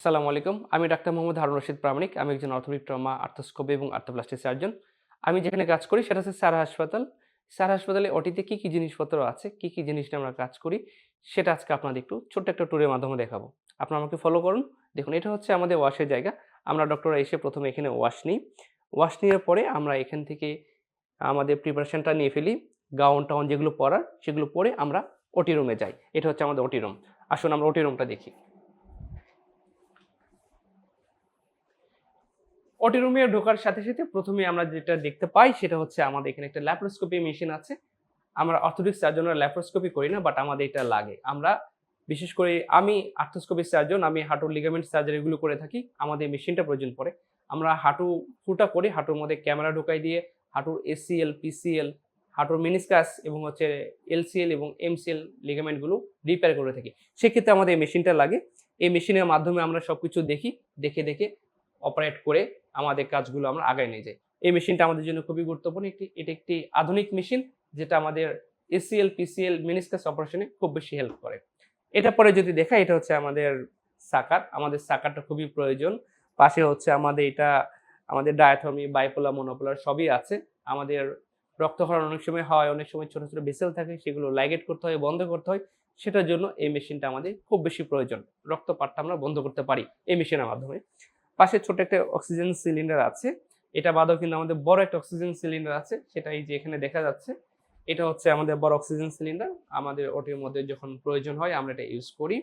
আসসালামু আলাইকুম। আমি ডাক্তার মোহাম্মদ হারুন রশিদ প্রামাণিক। আমি একজন অর্থোপেডিক ট্রমা, আর্থ্রোস্কোপি এবং আর্থ্রোপ্লাস্টিক সার্জন। আমি যেখানে কাজ করি সেটা হচ্ছে স্যার হাসপাতাল। স্যার হাসপাতালে ওটিতে কি জিনিসপত্র আছে, কি জিনিস নিয়ে আমরা কাজ করি, সেটা আজকে আপনাদের একটু ছোট্ট একটা ট্যুরের মাধ্যমে দেখাবো। আপনারা আমাকে ফলো করুন। দেখুন এটা হচ্ছে আমাদের ওয়াশের জায়গা। আমরা ডক্টররা এসে ১ম এ এখানে ওয়াশ নিই। ওয়াশ নেওয়ার পরে আমরা এখান থেকে আমাদের প্রিপারেশনটা নিয়ে ফেলি। গাউন-টাউন যেগুলো পরার সেগুলো পরে আমরা ওটি রুমে যাই। এটা হচ্ছে আমাদের ওটি রুম। আসুন আমরা ওটি রুমটা দেখি। ওটি রুমে ঢোকার সাথে ১ম এই আমরা যেটা দেখতে পাই সেটা হচ্ছে আমাদের এখানে একটা ল্যাপ্রোস্কোপি মেশিন আছে। আমরা অর্থোপেডিক সার্জনরা ল্যাপ্রোস্কোপি করি না, বাট আমাদের এটা লাগে। আমরা বিশেষ করে আমি আর্থ্রোস্কোপি সার্জন, আমি হাঁটুর লিগামেন্ট সার্জারি এগুলো করে থাকি। আমাদের মেশিনটা প্রয়োজন পড়ে। আমরা হাঁটু ফুটা করি, হাঁটুর মধ্যে ক্যামেরা ঢোকাই দিয়ে হাঁটুর এসিএল, পিসিএল, হাঁটুর মেনিসকাস এবং হচ্ছে এলসিএল এবং এমসিএল লিগামেন্ট গুলো রিপেয়ার করে থাকি। সেক্ষেত্রে আমাদের এই মেশিনটা লাগে। এই মেশিনের মাধ্যমে আমরা সবকিছু দেখি, দেখে অপারেট করে আমাদের কাজগুলো আমরা আগায় নিয়ে যাই। এই মেশিনটা আমাদের জন্য খুবই গুরুত্বপূর্ণ। এটা একটি আধুনিক মেশিন যেটা আমাদের এসিএল, পিসিএল, মেনিসকাস অপারেশনে খুব বেশি হেল্প করে। এটা পরে যদি দেখাই, এটা হচ্ছে আমাদের সাকার। আমাদের সাকারটা খুবই প্রয়োজন। পাশে হচ্ছে আমাদের ডায়াথমি, বাইপোলার, মনোপোলার সবই আছে। আমাদের রক্তক্ষরণ অনেক সময় হয়, অনেক সময় ছোট ভেসেল থাকে, সেগুলো লাইগেট করতে হয়, বন্ধ করতে হয়। সেটার জন্য এই মেশিনটা আমাদের খুব বেশি প্রয়োজন। রক্তপাতটা আমরা বন্ধ করতে পারি এই মেশিনের মাধ্যমে। পাশে ছোট একটা অক্সিজেন সিলিন্ডার আছে। এটা বাদেও কিন্তু আমাদের বড় একটা অক্সিজেন সিলিন্ডার আছে। সেটা এই যে এখানে দেখা যাচ্ছে। এটা হচ্ছে আমাদের বড় অক্সিজেন সিলিন্ডার। আমাদের ওটির মধ্যে যখন প্রয়োজন হয় আমরা এটা ইউজ করি।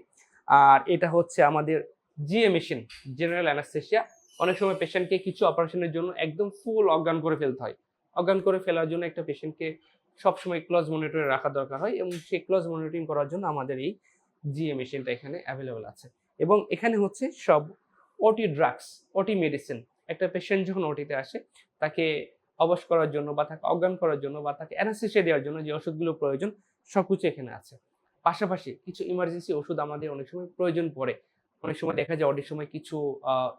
আর এটা হচ্ছে আমাদের জিএ মেশিন, জেনারেল অ্যানেসথেসিয়া। অনেক সময় পেশেন্টকে কিছু অপারেশনের জন্য একদম ফুল অজ্ঞান করে ফেলতে হয়। অজ্ঞান করে ফেলার জন্য একটা পেশেন্টকে সবসময় ক্লোজ মনিটরে রাখা দরকার হয় এবং সেই ক্লোজ মনিটরিং করার জন্য আমাদের এই জিএ মেশিনটা এখানে অ্যাভেলেবল আছে। এবং এখানে হচ্ছে সব ওটি ড্রাগস, ওটি মেডিসিন। একটা পেশেন্ট যখন ওটিতে আসে তাকে অবশ করার জন্য বা তাকে অজ্ঞান করার জন্য বা তাকে অ্যানেসথেসিয়া দেওয়ার জন্য যে ওষুধগুলো প্রয়োজন সবকিছু এখানে আছে। পাশাপাশি কিছু ইমার্জেন্সি ওষুধ আমাদের অনেক সময় প্রয়োজন পড়ে। অনেক সময় দেখা যায় অনেক সময় কিছু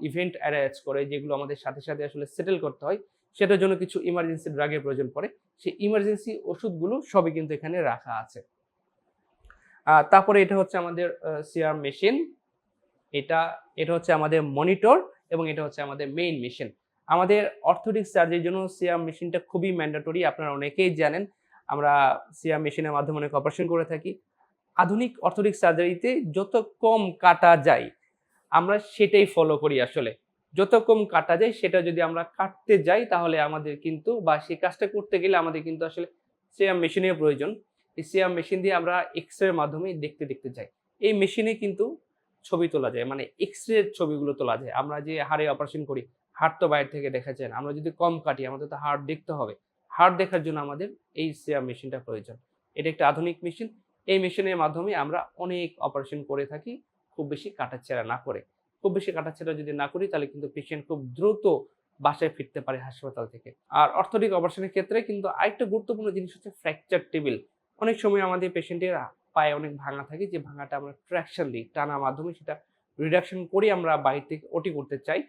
ইভেন্ট অ্যারাইজ করে যেগুলো আমাদের সাথে আসলে সেটেল করতে হয়। সেটার জন্য কিছু ইমার্জেন্সি ড্রাগের প্রয়োজন পড়ে। সেই ইমার্জেন্সি ওষুধগুলো সবই কিন্তু এখানে রাখা আছে। তারপরে এটা হচ্ছে আমাদের সিআরএম মেশিন। এটা এটা হচ্ছে আমাদের মনিটর এবং এটা হচ্ছে আমাদের মেইন মেশিন। আমাদের অর্থোপেডিক সার্জারির জন্য সিআরএম মেশিনটা খুবই ম্যান্ডেটরি। আপনারা অনেকেই জানেন। আমরা সিআরএম মেশিনের মাধ্যমে অনেক অপারেশন করে থাকি। আধুনিক অর্থোপেডিক সার্জারিতে যত কম কাটা যায় আমরা সেটাই ফলো করি আসলে। যত কম কাটা যায় সেটা যদি আমরা কাটতে যাই তাহলে আমাদের কিন্তু বা সেই কাজটা করতে গেলে আমাদের কিন্তু আসলে সিআরএম মেশিনের প্রয়োজন। এই সিআরএম মেশিন দিয়ে আমরা এক্স-রে এর মাধ্যমে দেখতে যাই। এই মেশিনে কিন্তু ছবি তোলা যায়। মানে এক্স-রে এর ছবিগুলো তোলা যায়। আমরা যে হাড়ে অপারেশন করি, হাড় তো বাইরে থেকে দেখা যায় না। আমরা যদি কম কাটি আমাদের তো হাড় দেখতে হবে। হাড় দেখার জন্য আমাদের এই সিআরএম মেশিনটা প্রয়োজন। এটা একটা আধুনিক মেশিন। এই মেশিনের মাধ্যমে আমরা অনেক অপারেশন করে থাকি খুব বেশি কাটাছেঁড়া না করে। খুব বেশি কাটাছেঁড়া যদি না করি তাহলে কিন্তু পেশেন্ট খুব দ্রুত বাসায় ফিরতে পারে হাসপাতাল থেকে। আর অর্থোপেডিক অপারেশনের ক্ষেত্রে কিন্তু আরেকটা গুরুত্বপূর্ণ জিনিস হচ্ছে ফ্র্যাকচার টেবিল। অনেক সময় আমাদের পেশেন্টের পায়ে অনেক ভাঙা থাকে, যে ভাঙাটা আমরা ট্রাকশন দিই, টানার মাধ্যমে সেটা রিডাকশন করে আমরা বাহির থেকে ওটি করতে চাই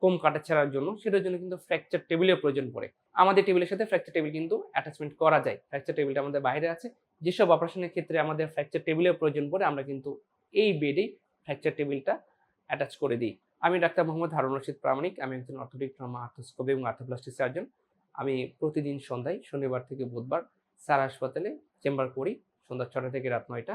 কম কাটাছেঁড়ার জন্য। সেটার জন্য কিন্তু ফ্র্যাকচার টেবিলের প্রয়োজন পড়ে। আমাদের টেবিলের সাথে ফ্র্যাকচার টেবিল কিন্তু অ্যাটাচমেন্ট করা যায়। ফ্র্যাকচার টেবিলটা আমাদের বাইরে আছে। যেসব অপারেশনের ক্ষেত্রে আমাদের ফ্র্যাকচার টেবিলের প্রয়োজন পড়ে আমরা কিন্তু এই বেডেই ফ্র্যাকচার টেবিলটা অ্যাটাচ করে দিই। আমি ডাক্তার মোহাম্মদ হারুন রশিদ প্রামাণিক। আমি একজন অর্থোপেডিক ট্রমা, আর্থ্রোস্কোপি এবং আর্থ্রোপ্লাস্টিক সার্জন। আমি প্রতিদিন সন্ধ্যায় শনিবার থেকে বুধবার স্যার হাসপাতালে চেম্বার করি সন্ধ্যা ৬টা থেকে রাত ৯টা।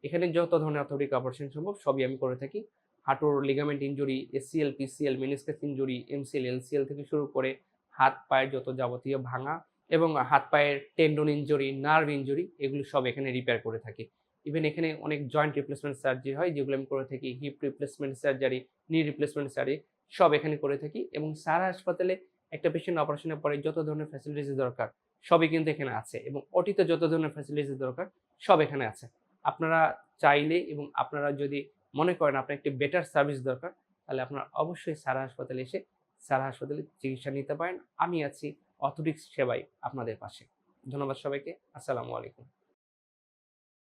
এখানে যত ধরনের অর্থোপেডিক অপারেশন সম্ভব সবই আমি করে থাকি। হাঁটুর ligament injury, ACL, PCL, meniscus injury, MCL, LCL থেকে শুরু করে হাত পায়ের যত যাবতীয় ভাঙা এবং হাত পায়ের টেন্ডন ইনজুরি, নার্ভ ইনজুরি এগুলো সব এখানে রিপেয়ার করে থাকি। ইভেন এখানে অনেক জয়েন্ট রিপ্লেসমেন্ট সার্জারি হয় যেগুলো আমি করে থাকি। হিপ রিপ্লেসমেন্ট সার্জারি, নি রিপ্লেসমেন্ট সার্জারি সব এখানে করে থাকি এবং স্যার হাসপাতালে একটা পেশেন্ট অপারেশনের পরে যত ধরনের ফ্যাসিলিটিস দরকার সবই কিন্তু এখানে আছে এবং ওটিতে যত ধরনের ফ্যাসিলিটিস দরকার সব এখানে আছে। আপনারা চাইলে এবং আপনারা যদি মনে করেন আপনার একটি বেটার সার্ভিস দরকার তাহলে আপনারা অবশ্যই স্যার হাসপাতালে এসে স্যার হাসপাতালে চিকিৎসা নিতে পারেন। আমি আছি অর্থোপেডিক্স সেবায় আপনাদের পাশে। ধন্যবাদ সবাইকে। আসসালামু আলাইকুম।